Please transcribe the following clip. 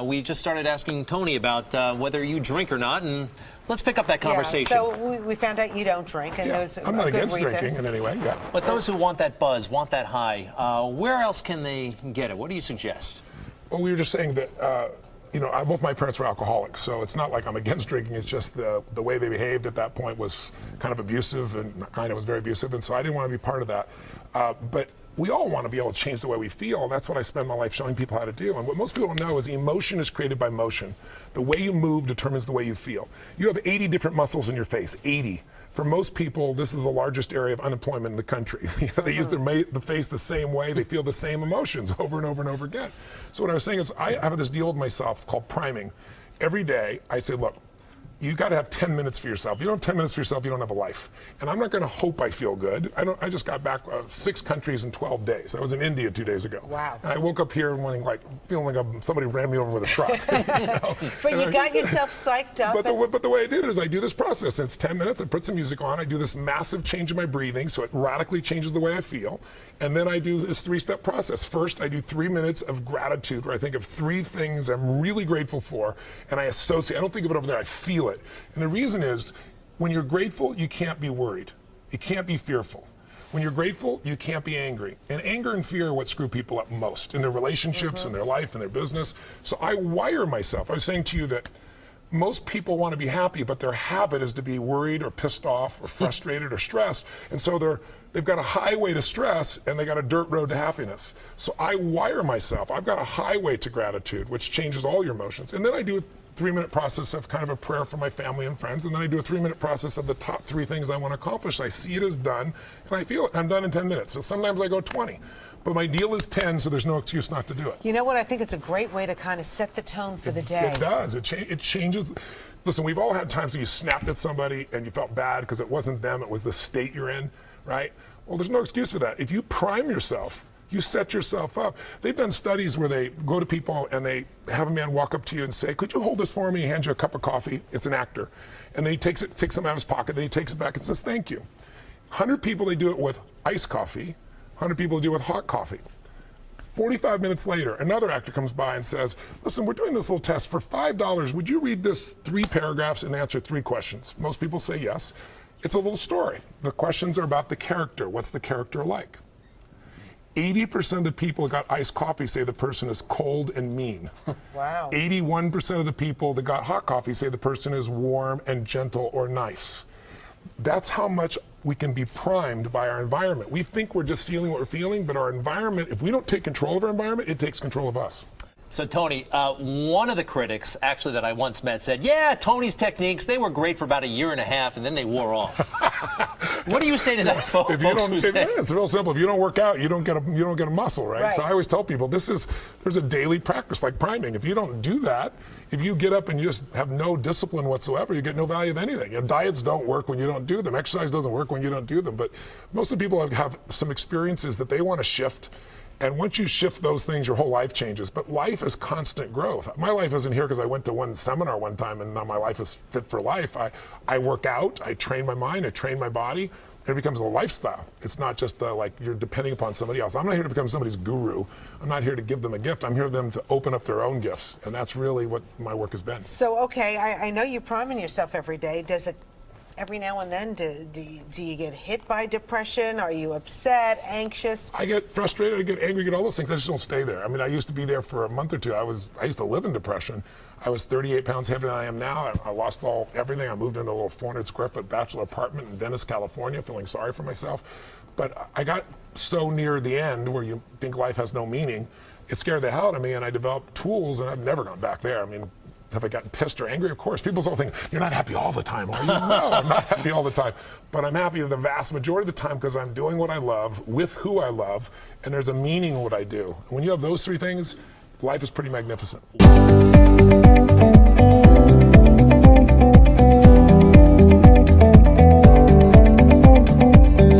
We just started asking Tony about whether you drink or not, and let's pick up that conversation. Yeah, so we found out you don't drink, and there's I'm not a good against reason. drinking in any way. Yeah. But those who want that buzz, want that high, where else can they get it? What do you suggest? Well, we were just saying that, both my parents were alcoholics, so it's not like I'm against drinking. It's just the way they behaved at that point was kind of abusive, and was very abusive, and so I didn't want to be part of that. But we all want to be able to change the way we feel. That's what I spend my life showing people how to do. And what most people don't know is emotion is created by motion. The way you move determines the way you feel. You have 80 different muscles in your face, 80. For most people, this is the largest area of unemployment in the country. They use the face the same way, they feel the same emotions over and over and over again. So what I was saying is I have this deal with myself called priming. Every day I say, look, you got to have 10 minutes for yourself. If you don't have 10 minutes for yourself, you don't have a life. And I'm not going to hope I feel good. I just got back 6 countries in 12 days. I was in India 2 days ago. Wow. And I woke up here feeling like somebody ran me over with a truck. But you got yourself psyched up. But the way I did it is I do this process. And it's 10 minutes. I put some music on. I do this massive change in my breathing, so it radically changes the way I feel. And then I do this 3-step process. First, I do 3 minutes of gratitude where I think of 3 things I'm really grateful for, and I associate. I don't think of it over there. I feel it. And the reason is, when you're grateful, you can't be worried. You can't be fearful. When you're grateful, you can't be angry. And anger and fear are what screw people up most in their relationships, in their life, in their business. So I wire myself. I was saying to you that most people want to be happy, but their habit is to be worried or pissed off or frustrated or stressed. And so they've got a highway to stress and they got a dirt road to happiness. So I wire myself. I've got a highway to gratitude, which changes all your emotions. And then I do a 3-minute process of kind of a prayer for my family and friends. And then I do a 3-minute process of the top 3 things I want to accomplish. I see it as done and I feel it. I'm done in 10 minutes. So sometimes I go 20. But my deal is 10, so there's no excuse not to do it. You know what? I think it's a great way to kind of set the tone for the day. It does. It changes. Listen, we've all had times when you snapped at somebody and you felt bad because it wasn't them, it was the state you're in, right? Well, there's no excuse for that. If you prime yourself, you set yourself up. They've done studies where they go to people and they have a man walk up to you and say, could you hold this for me? He hands you a cup of coffee. It's an actor. And then he takes something out of his pocket, then he takes it back and says, thank you. 100 people, they do it with iced coffee. 100 people do it with hot coffee. 45 minutes later, another actor comes by and says, listen, we're doing this little test. For $5, would you read this 3 paragraphs and answer 3 questions? Most people say yes. It's a little story. The questions are about the character. What's the character like? 80% of the people that got iced coffee say the person is cold and mean. Wow. 81% of the people that got hot coffee say the person is warm and gentle or nice. That's how much we can be primed by our environment. We think we're just feeling what we're feeling, but our environment, if we don't take control of our environment, it takes control of us. So, Tony, one of the critics, actually, that I once met said, yeah, Tony's techniques, they were great for about 1.5 years, and then they wore off. What do you say to that, folks? It's real simple. If you don't work out, you don't get a muscle, right? So I always tell people, there's a daily practice like priming. If you don't do that, if you get up and you just have no discipline whatsoever, you get no value of anything. Diets don't work when you don't do them. Exercise doesn't work when you don't do them. But most of the people have some experiences that they want to shift. And once you shift those things, your whole life changes. But life is constant growth. My life isn't here because I went to one seminar one time and now my life is fit for life. I work out, I train my mind, I train my body, and it becomes a lifestyle. It's not just like you're depending upon somebody else. I'm not here to become somebody's guru. I'm not here to give them a gift. I'm here for them to open up their own gifts. And that's really what my work has been. So, okay, I know you're priming yourself every day. Does it every now and then, do you get hit by depression? Are you upset, anxious? I get frustrated, I get angry, I get all those things. I just don't stay there. I mean, I used to be there for a month or two. I used to live in depression. I was 38 pounds heavier than I am now. I lost everything. I moved into a little 400 square foot bachelor apartment in Venice, California, feeling sorry for myself. But I got so near the end where you think life has no meaning, it scared the hell out of me, and I developed tools, and I've never gone back there. I mean, have I gotten pissed or angry? Of course. People all think, you're not happy all the time, are you? No, I'm not happy all the time. But I'm happy the vast majority of the time because I'm doing what I love, with who I love, and there's a meaning in what I do. And when you have those 3 things, life is pretty magnificent.